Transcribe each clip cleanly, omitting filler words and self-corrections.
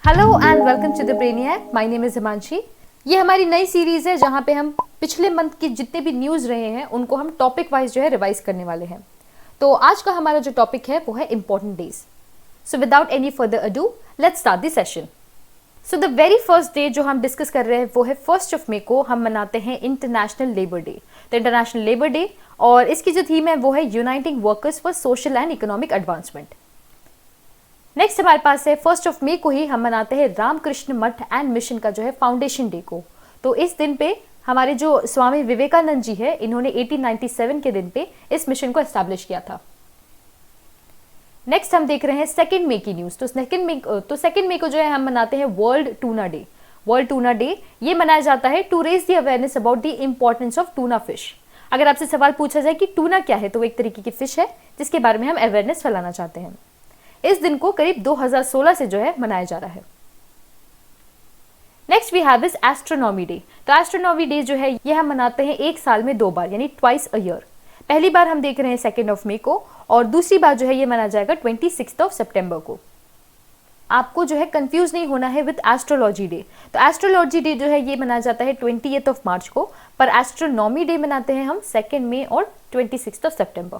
Hello and welcome to the Brainiac. My name is Himanshi. ये हमारी नई सीरीज है जहाँ पे हम पिछले मंथ की जितने भी न्यूज़ रहे हैं उनको हम टॉपिक वाइज जो है रिवाइज करने वाले हैं। तो आज का हमारा जो टॉपिक है वो है important days. So without any further ado let's start the session. So the very first day जो हम डिस्कस कर रहे हैं वो है 1 मई को हम मनाते हैं इंटरनेशनल लेबर डे। तो इंटरनेशनल लेबर डे और इसकी जो थीम है वो है uniting workers for social and economic advancement. Next हमारे पास है 1 मई को ही हम मनाते हैं रामकृष्ण मठ एंड मिशन का जो है फाउंडेशन डे को। तो इस दिन पे हमारे जो स्वामी विवेकानंद जी है इन्होंने 1897 के दिन पे इस मिशन को एस्टैब्लिश किया था। नेक्स्ट हम देख रहे हैं 2 मई की न्यूज। तो 2 मई को जो है हम मनाते हैं world tuna day. World tuna day ये मनाया जाता है to raise the awareness about the importance of tuna fish. अगर आपसे सवाल पूछा जाए कि टूना क्या है तो वो एक तरीके की फिश है जिसके बारे में हम अवेयरनेस फैलाना चाहते हैं। इस दिन को करीब 2016 से जो है मनाया जा रहा है। Next we have is astronomy day. तो एस्ट्रोनॉमी डे जो है ये हम मनाते हैं एक साल में 2 बार यानी ट्वाइस अ ईयर। पहली बार हम देख रहे हैं 2 मई को और दूसरी बार जो है ये मनाया जाएगा 26 सितंबर को। आपको जो है कंफ्यूज नहीं होना है विद एस्ट्रोलॉजी डे। तो एस्ट्रोलॉजी डे जो है ये मनाया जाता है 20 मार्च को, पर एस्ट्रोनॉमी डे मनाते हैं हम 2 मई और 26 सितंबर।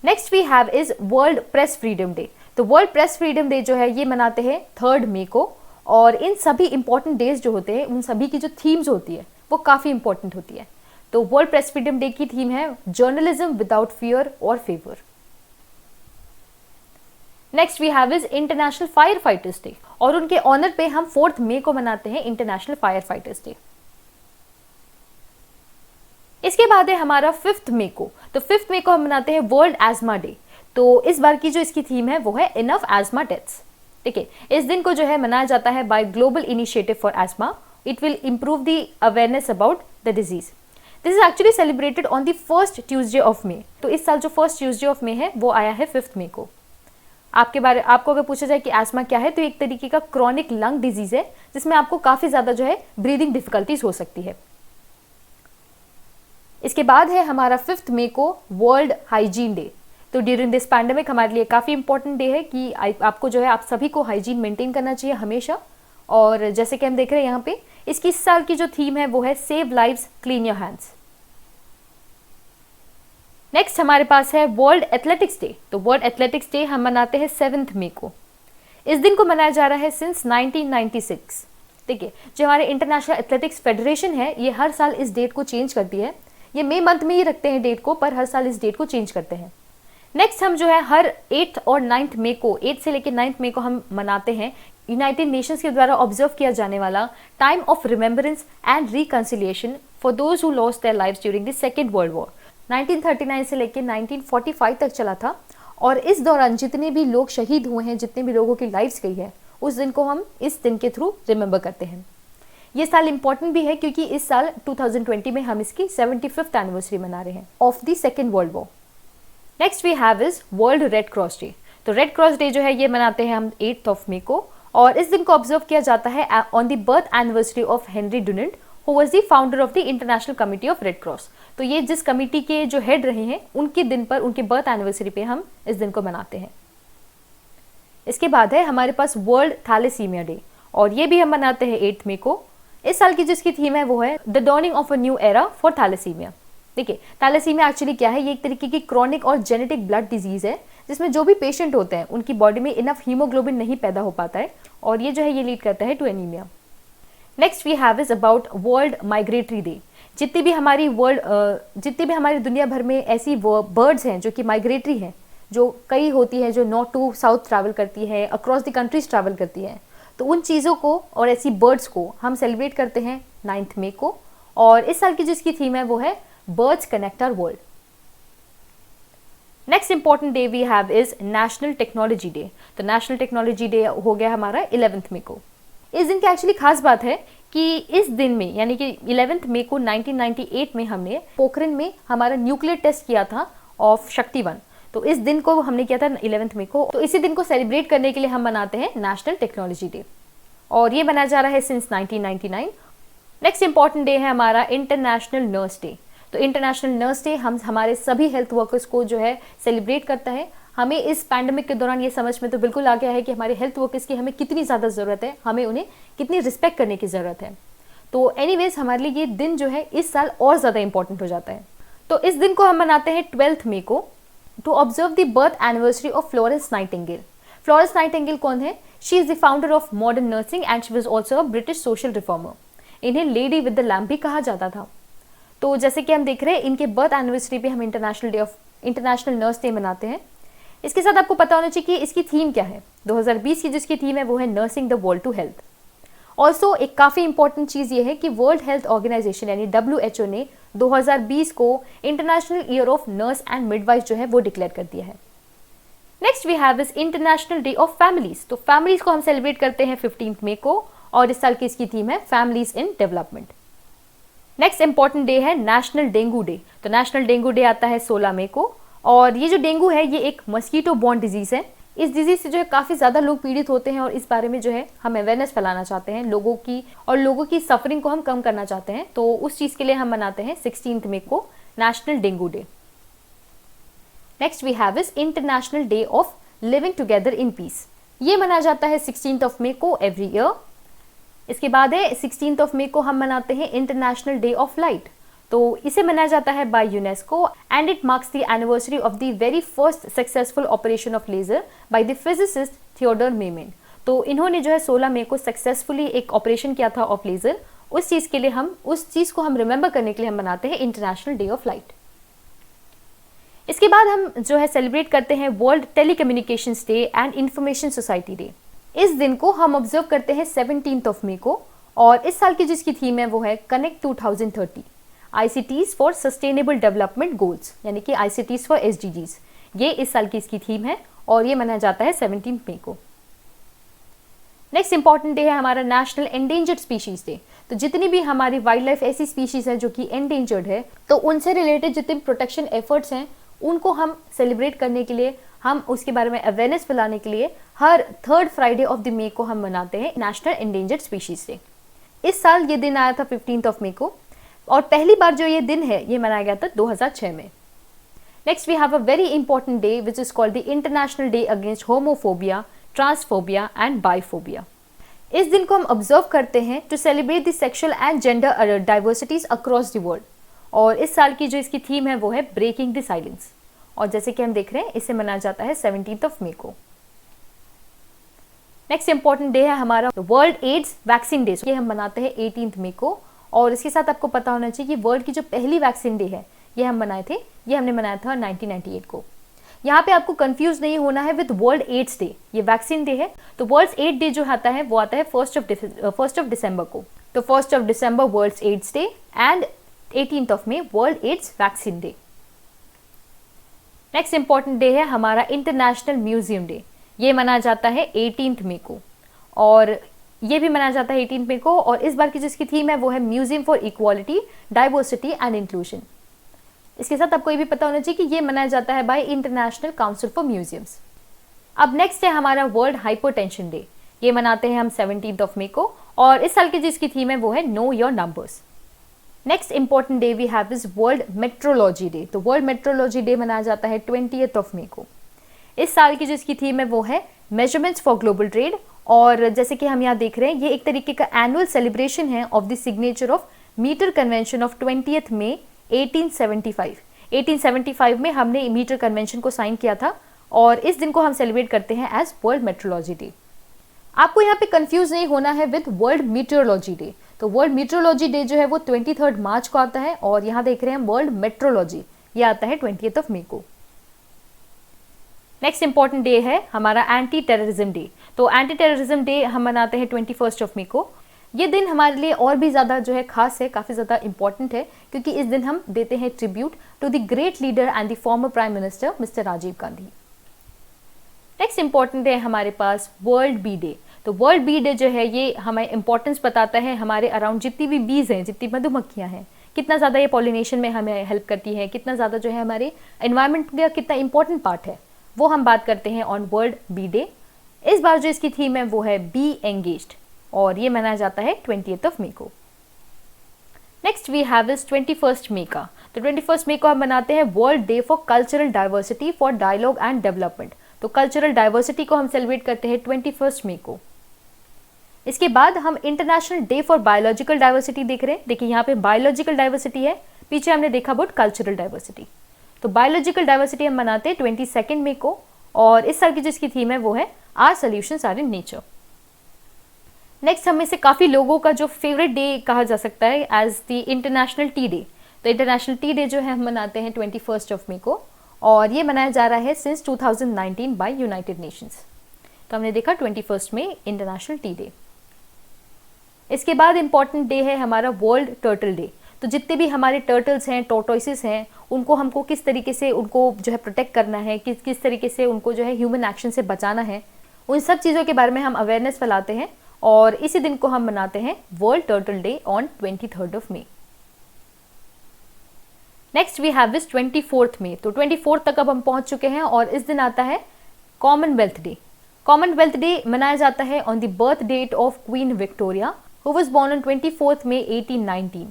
Next we have is World press freedom Day. तो वर्ल्ड प्रेस फ्रीडम डे जो है ये मनाते हैं 3 मई को और इन सभी इंपॉर्टेंट डेज जो होते हैं उन सभी की जो थीम्स होती है वो काफ़ी इंपॉर्टेंट होती है। तो वर्ल्ड प्रेस फ्रीडम डे की थीम है जर्नलिज्म विदाउट फियर और favour. Next we have is international fire fighters day और उनके ऑनर पे हम 4 मई को मनाते हैं इंटरनेशनल फायर फाइटर्स डे। इसके बाद है हमारा 5 मई को। तो 5 मई को हम मनाते हैं वर्ल्ड एजमा डे। तो इस बार की जो इसकी थीम है वो है इनफ एजमा डेथ्स। ठीक है, इस दिन को जो है मनाया जाता है by global initiative for asthma. It will improve the awareness about the disease. This is actually celebrated on the first Tuesday of May. तो इस साल जो फर्स्ट ट्यूसडे ऑफ मे है वो आया है 5 मई को। आपको अगर पूछा जाए कि एस्मा क्या है तो एक तरीके का क्रॉनिक लंग डिजीज है जिसमें आपको काफी ज्यादा जो है ब्रीदिंग डिफिकल्टीज हो सकती है। इसके बाद है हमारा 5 मई को वर्ल्ड हाइजीन डे। तो ड्यूरिंग दिस पैंडेमिक हमारे लिए काफ़ी इंपॉर्टेंट डे है कि आपको जो है आप सभी को हाइजीन मेंटेन करना चाहिए हमेशा। और जैसे कि हम देख रहे हैं यहाँ पे इसकी इस साल की जो थीम है वो है save lives clean your hands. Next हमारे पास है वर्ल्ड एथलेटिक्स डे। तो वर्ल्ड एथलेटिक्स डे हम मनाते हैं 7 मई को। इस दिन को मनाया जा रहा है सिंस 1996। ठीक है, जो हमारे इंटरनेशनल एथलेटिक्स फेडरेशन है ये हर साल इस डेट को चेंज करती है। ये मई मंथ में ही रखते हैं डेट को, पर हर साल इस डेट को चेंज करते हैं। नेक्स्ट हम जो है हर 8 और 9 मई को, 8 से लेकर 9 मई को हम मनाते हैं यूनाइटेड नेशंस के द्वारा ऑब्जर्व किया जाने वाला time of remembrance and reconciliation for those who lost their lives during the second world war. 1939 से लेकर 1945 तक चला था और इस दौरान जितने भी लोग शहीद हुए हैं, जितने भी लोगों की लाइव्स गई है, उस दिन को हम इस दिन के थ्रू रिमेंबर करते हैं। ये साल इंपॉर्टेंट भी है क्योंकि इस साल 2020 में हम इसकी 75th एनिवर्सरी मना रहे हैं of the second world war. Next we have is world red cross day. तो रेड क्रॉस डे जो है ये मनाते हैं हम 8 मई को और इस दिन को ऑब्जर्व किया जाता है on the birth anniversary of Henry Dunant who was the founder of the international committee of red cross. तो ये जिस कमिटी के जो हेड रहे हैं उनके दिन पर, उनके बर्थ एनिवर्सरी पे हम इस दिन को मनाते हैं। इसके बाद है हमारे पास वर्ल्ड थैलेसीमिया डे और ये भी हम मनाते हैं 8 मई को। इस साल की जिसकी थीम है वो है the dawning of a new era for thalassemia. देखिए, थैलेसीमिया एक्चुअली क्या है, ये एक तरीके की क्रॉनिक और जेनेटिक ब्लड डिजीज है जिसमें जो भी पेशेंट होते हैं उनकी बॉडी में इनफ हीमोग्लोबिन नहीं पैदा हो पाता है और ये जो है ये लीड करता है to anaemia. Next we have is about world migratory day. जितनी भी हमारी दुनिया भर में ऐसी बर्ड्स हैं जो कि माइग्रेटरी हैं, जो कई होती है जो नॉर्थ टू साउथ ट्रैवल करती है, अक्रॉस द कंट्रीज ट्रैवल करती है, तो उन चीज़ों को और ऐसी बर्ड्स को हम सेलिब्रेट करते हैं 9 मई को और इस साल की जिसकी थीम है वो है birds connect our world. Next important day we have is national technology day. तो नेशनल टेक्नोलॉजी डे हो गया हमारा 11 मई को। इस दिन की एक्चुअली खास बात है कि इस दिन में यानी कि 11 मई को 1998 में हमने पोखरण में हमारा न्यूक्लियर टेस्ट किया था ऑफ शक्ति-1। तो इस दिन को हमने किया था 11 मई को। तो इसी दिन को सेलिब्रेट करने के लिए हम मनाते हैं नेशनल टेक्नोलॉजी डे और ये मनाया जा रहा है सिंस 1999। नेक्स्ट इंपॉर्टेंट डे है हमारा इंटरनेशनल नर्स डे। तो इंटरनेशनल नर्स डे हम हमारे सभी हेल्थ वर्कर्स को जो है सेलिब्रेट करता है। हमें इस पैंडमिक के दौरान ये समझ में तो बिल्कुल आ गया है कि हमारे हेल्थ वर्कर्स की हमें कितनी ज़्यादा ज़रूरत है, हमें उन्हें कितनी रिस्पेक्ट करने की ज़रूरत है। तो एनीवेज हमारे लिए ये दिन जो है इस साल और ज़्यादा इंपॉर्टेंट हो जाता है। तो इस दिन को हम मनाते हैं 12 मई को, to observe the birth anniversary of Florence Nightingale. Florence Nightingale कौन है? She is the founder of modern nursing and she was also a British social reformer. इन्हें लेडी विद द लैम्प भी कहा जाता था। तो जैसे कि हम देख रहे हैं इनके बर्थ एनिवर्सरी पे हम इंटरनेशनल नर्स डे मनाते हैं। इसके साथ आपको पता होना चाहिए कि इसकी थीम क्या है। 2020 की जिसकी थीम है वो है nursing the world to health. Also एक काफ़ी इंपॉर्टेंट चीज़ ये है कि वर्ल्ड हेल्थ ऑर्गेनाइजेशन यानी WHO ने 2020 को international year of nurse and midwife जो है वो डिक्लेयर कर दिया है। Next we have is international day of families. तो फैमिलीज को हम सेलिब्रेट करते हैं 15 मई को और इस साल की इसकी थीम है families in development. Next important day है नेशनल डेंगू डे। तो नेशनल डेंगू डे आता है 16 मई को और ये जो डेंगू है ये एक मस्कीटो बॉर्न डिजीज है। इस डिजीज से जो है काफ़ी ज़्यादा लोग पीड़ित होते हैं और इस बारे में जो है हम अवेयरनेस फैलाना चाहते हैं लोगों की, और लोगों की सफरिंग को हम कम करना चाहते हैं। तो उस चीज़ के लिए हम मनाते हैं 16 मई को national dengue day. Next we have is international day of living together in peace. ये मनाया जाता है 16 मई को एवरी ईयर। इसके बाद है 16 मई को हम मनाते हैं इंटरनेशनल डे ऑफ लाइट। तो इसे मनाया जाता है by UNESCO and it marks the anniversary of the very first successful operation of laser by the physicist Theodore Maiman. तो इन्होंने जो है 16 मई को सक्सेसफुली एक ऑपरेशन किया था ऑफ लेजर। उस चीज़ को हम रिमेंबर करने के लिए हम मनाते हैं इंटरनेशनल डे ऑफ लाइट। इसके बाद हम जो है सेलिब्रेट करते हैं world telecommunications day and information society day. इस दिन को हम ऑब्जर्व करते हैं 17 मई को और इस साल की जिसकी थीम है वो है connect 2030 ICTs for sustainable development goals, यानी कि ICTs फॉर SDGs। ये इस साल की इसकी थीम है और ये मनाया जाता है 17 मई को। नेक्स्ट इंपॉर्टेंट डे है हमारा नेशनल एंडेंजर्ड स्पीशीज डे। तो जितनी भी हमारी वाइल्ड लाइफ ऐसी स्पीशीज है जो कि एंडेंजर्ड है, तो उनसे रिलेटेड जितने प्रोटेक्शन एफर्ट्स हैं उनको हम सेलिब्रेट करने के लिए, हम उसके बारे में अवेयरनेस फैलाने के लिए हर 3rd Friday of the May को हम मनाते हैं नेशनल एंडेंजर्ड स्पीशीज डे। इस साल ये दिन आया था 15 मई को और पहली बार जो ये दिन है ये मनाया गया था 2006 में। Next we have a very important day which is called the international day against homophobia, transphobia and biphobia. इस दिन को हम ऑब्जर्व करते हैं to celebrate the sexual and gender diversities across the world और इस साल की जो इसकी थीम है वो है ब्रेकिंग द साइलेंस और जैसे कि हम देख रहे हैं इसे मनाया जाता है 17 मई को। नेक्स्ट इंपॉर्टेंट डे है हमारा वर्ल्ड एड्स वैक्सीन डे। ये हम मनाते हैं 18 मई को और इसके साथ आपको पता होना चाहिए कि वर्ल्ड की जो पहली वैक्सीन डे है ये हमने मनाया था 1998 को। यहाँ पे आपको कंफ्यूज नहीं होना है विद वर्ल्ड एड्स डे। ये वैक्सीन डे है तो वर्ल्ड एड्स डे जो आता है वो आता है 1 दिसंबर को। तो 1 दिसंबर वर्ल्ड एड्स डे एंड 18 मई world AIDS vaccine day. Next important day है हमारा इंटरनेशनल म्यूजियम डे। ये मनाया जाता है 18 मई को और ये भी मनाया जाता है 18 मई को और इस बार की जिसकी थीम है वो है museum for equality, diversity and inclusion. इसके साथ आपको ये भी पता होना चाहिए कि ये मनाया जाता है bye international council for museums. अब नेक्स्ट है हमारा वर्ल्ड हाइपरटेंशन डे। ये मनाते हैं हम 17 मई को और इस साल की जिसकी थीम है वो है know your numbers. Next important day we have is world metrology day. तो वर्ल्ड मेट्रोलॉजी डे मनाया जाता है 20 मई को। इस साल की जिसकी थीम है वो है मेजरमेंट्स फॉर ग्लोबल ट्रेड और जैसे कि हम यहाँ देख रहे हैं ये एक तरीके का एनुअल सेलिब्रेशन है of the signature of metre convention of 20 May 1875। 1875 में हमने मीटर कन्वेंशन को साइन किया था और इस दिन को हम सेलिब्रेट करते हैं एज वर्ल्ड मेट्रोलॉजी डे। आपको यहाँ पे कंफ्यूज नहीं होना है विद वर्ल्ड मीटरोलॉजी डे। तो वर्ल्ड मीटरोलॉजी डे जो है वो 23 मार्च को आता है और यहाँ देख रहे हैं वर्ल्ड मेट्रोलॉजी, ये आता है 20 मई को। नेक्स्ट इंपॉर्टेंट डे है हमारा एंटी टेररिज्म डे। तो एंटी टेररिज्म डे हम मनाते हैं 21 मई को। ये दिन हमारे लिए और भी ज़्यादा जो है खास है, काफ़ी ज़्यादा इंपॉर्टेंट है क्योंकि इस दिन हम देते हैं tribute to the great leader and the former prime minister mister Rajiv Gandhi. Next important है हमारे पास वर्ल्ड बी डे। तो वर्ल्ड बी डे जो है ये हमें इंपॉर्टेंस बताता है हमारे अराउंड जितनी भी बीज हैं, जितनी मधुमक्खियाँ हैं, कितना ज़्यादा ये पॉलिनेशन में हमें हेल्प करती है, कितना ज़्यादा जो है हमारे एनवायरनमेंट का कितना इंपॉर्टेंट पार्ट है, वो हम बात करते हैं ऑन वर्ल्ड बी डे। इस बार जो इसकी थीम है वो है बी एंगेज्ड और ये मनाया जाता है 20 मई को। नेक्स्ट वी हैव इज 21 मई का। तो तो 21 मई को हम मनाते हैं world day for cultural diversity for dialogue and development. तो कल्चरल डाइवर्सिटी को हम सेलिब्रेट करते हैं 21 मई को। इसके बाद हम international day for biological diversity देख रहे हैं। देखिए यहाँ पे बायोलॉजिकल डाइवर्सिटी है, पीछे हमने देखा अबाउट कल्चरल डाइवर्सिटी। तो बायोलॉजिकल डाइवर्सिटी हम मनाते हैं 22 मई को, और इस साल की जिसकी थीम है वो है our solutions are in nature. Next हम में से काफ़ी लोगों का जो फेवरेट डे कहा जा सकता है as the international tea day. तो इंटरनेशनल टी डे जो है हम मनाते हैं 21 मई को, और ये मनाया जा रहा है सिंस 2019 बाय यूनाइटेड नेशंस। तो हमने देखा 21 मई इंटरनेशनल टी डे। इसके बाद इंपॉर्टेंट डे है हमारा वर्ल्ड टर्टल डे। तो जितने भी हमारे टर्टल्स हैं, टोर्टोइसेस हैं, उनको हमको किस तरीके से उनको जो है प्रोटेक्ट करना है, किस तरीके से उनको जो है ह्यूमन एक्शन से बचाना है, उन सब चीज़ों के बारे में हम अवेयरनेस फैलाते हैं, और इसी दिन को हम मनाते हैं world turtle day on 23 May. Next we have this 24 May. तो 24 तक अब हम पहुंच चुके हैं, और इस दिन आता है कॉमनवेल्थ डे। कॉमनवेल्थ डे मनाया जाता है on the birth date of queen Victoria, who was born on 24 May 1819,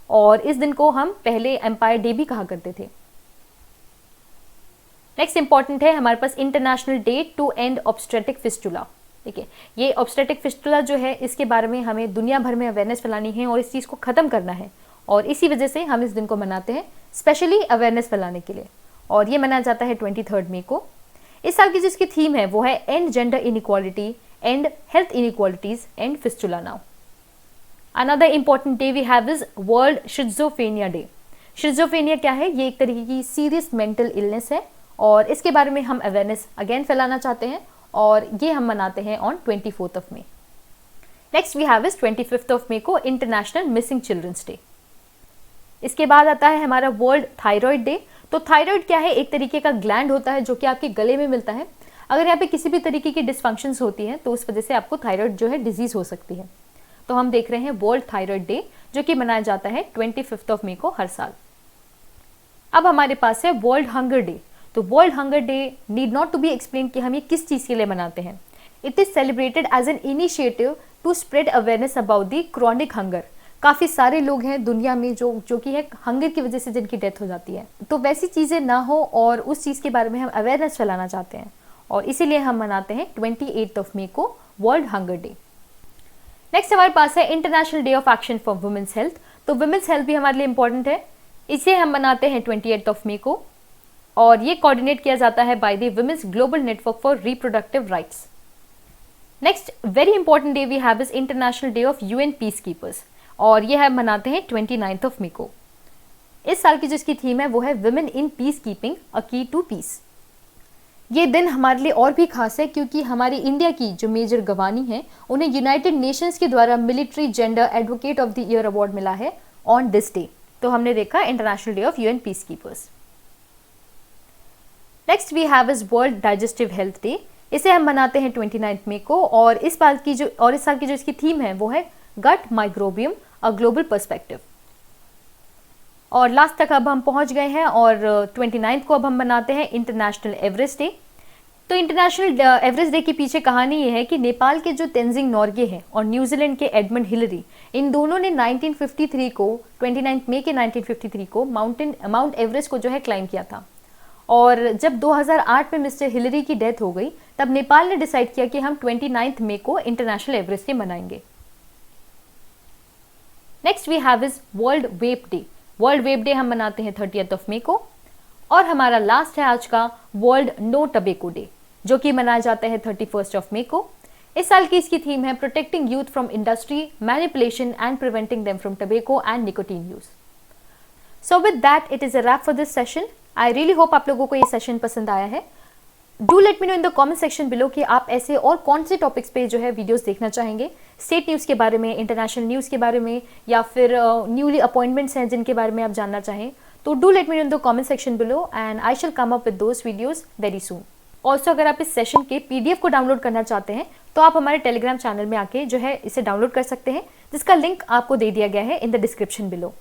और इस दिन को हम पहले एम्पायर डे भी कहा करते थे। नेक्स्ट इंपॉर्टेंट है हमारे पास international day to end obstetric fistula. देखिए ये ऑब्स्टेट्रिक फिस्टुला जो है, इसके बारे में हमें दुनिया भर में अवेयरनेस फैलानी है और इस चीज़ को ख़त्म करना है, और इसी वजह से हम इस दिन को मनाते हैं स्पेशली अवेयरनेस फैलाने के लिए, और ये मनाया जाता है 23 मई को। इस साल की जिसकी थीम है वो है and gender inequality, and health inequalities, and fistula now. Another important day we have is world schizophrenia day. Schizophrenia क्या है? ये एक तरीके की सीरियस मेंटल इलनेस है, और इसके बारे में हम अवेयरनेस अगेन फैलाना चाहते हैं, और ये हम मनाते हैं on 24 May. Next we have is 25 मई को इंटरनेशनल मिसिंग चिल्ड्रंस डे। इसके बाद आता है हमारा वर्ल्ड थायराइड डे। तो थायराइड क्या है? एक तरीके का ग्लैंड होता है जो कि आपके गले में मिलता है। अगर यहाँ पे किसी भी तरीके की डिसफंक्शंस होती हैं तो उस वजह से आपको थायराइड जो है डिजीज हो सकती है। तो हम देख रहे हैं वर्ल्ड थायराइड डे, जो कि मनाया जाता है 25 मई को हर साल। अब हमारे पास है वर्ल्ड हंगर डे। तो world hunger day need not to be explain कि हम ये किस चीज़ के लिए मनाते हैं। It is celebrated as an initiative to spread awareness about the chronic hunger. काफ़ी सारे लोग हैं दुनिया में जो कि है हंगर की वजह से जिनकी डेथ हो जाती है, तो वैसी चीज़ें ना हो और उस चीज़ के बारे में हम अवेयरनेस फैलाना चाहते हैं, और इसीलिए हम मनाते हैं 28 मई को वर्ल्ड हंगर डे। नेक्स्ट हमारे पास है international day of action for women's health. तो वुमेन्स हेल्थ भी हमारे लिए इंपॉर्टेंट है। इसे हम मनाते हैं 28 मई को, और ये कोऑर्डिनेट किया जाता है by the women's global network for reproductive rights. Next very important day we have is international day of UN peace keepers, और ये हम मनाते हैं 29 मई को। इस साल की जिसकी थीम है वो है women in peace keeping a की टू पीस। ये दिन हमारे लिए और भी खास है क्योंकि हमारी इंडिया की जो मेजर गवानी है उन्हें यूनाइटेड नेशंस के द्वारा military gender advocate of the year award मिला है ऑन दिस डे। तो हमने देखा international day of UN peace keepers. Next we have is world digestive health day. इसे हम मनाते हैं 29 मई को, और इस साल की जो इसकी थीम है वो है गट माइक्रोबियम अ ग्लोबल पर्सपेक्टिव। और लास्ट तक अब हम पहुंच गए हैं, और 29 को अब हम मनाते हैं इंटरनेशनल एवरेस्ट डे। तो इंटरनेशनल एवरेस्ट डे के पीछे कहानी ये है कि नेपाल के जो तेंजिंग नोर्गे हैं और न्यूजीलैंड के एडमंड हिलरी, इन दोनों ने 1953 को 29 मई के 1953 को माउंट एवरेस्ट को जो है क्लाइम किया था। और जब 2008 में मिस्टर हिलरी की डेथ हो गई तब नेपाल ने डिसाइड किया कि हम 29 मई को इंटरनेशनल एवरेस्ट डे मनाएंगे। Next we have is world vape day. World vape day हम मनाते हैं 30 मई को, और हमारा लास्ट है आज का वर्ल्ड नो टबेको डे, जो कि मनाया जाता है 31 मई को। इस साल की इसकी थीम है protecting youth from industry manipulation and preventing them from tobacco and nicotine use. So with that it is a rap for this session. I really hope आप लोगों को ये सेशन पसंद आया है। Do let me know in the comment section below कि आप ऐसे और कौन से टॉपिक्स पे जो है वीडियोस देखना चाहेंगे, स्टेट न्यूज़ के बारे में, इंटरनेशनल न्यूज़ के बारे में, या फिर न्यूली अपॉइंटमेंट्स हैं जिनके बारे में आप जानना चाहें। तो do let me know in the comment section below and I shall come up with those videos very soon. Also अगर आप इस सेशन के PDF को डाउनलोड करना चाहते हैं तो आप हमारे टेलीग्राम चैनल में आके जो है इसे डाउनलोड कर सकते हैं, जिसका लिंक आपको दे दिया गया है in the description below.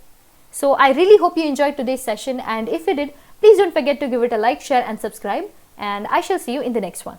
So I really hope you enjoyed today's session, and if you did, please don't forget to give it a like, share and subscribe, and I shall see you in the next one.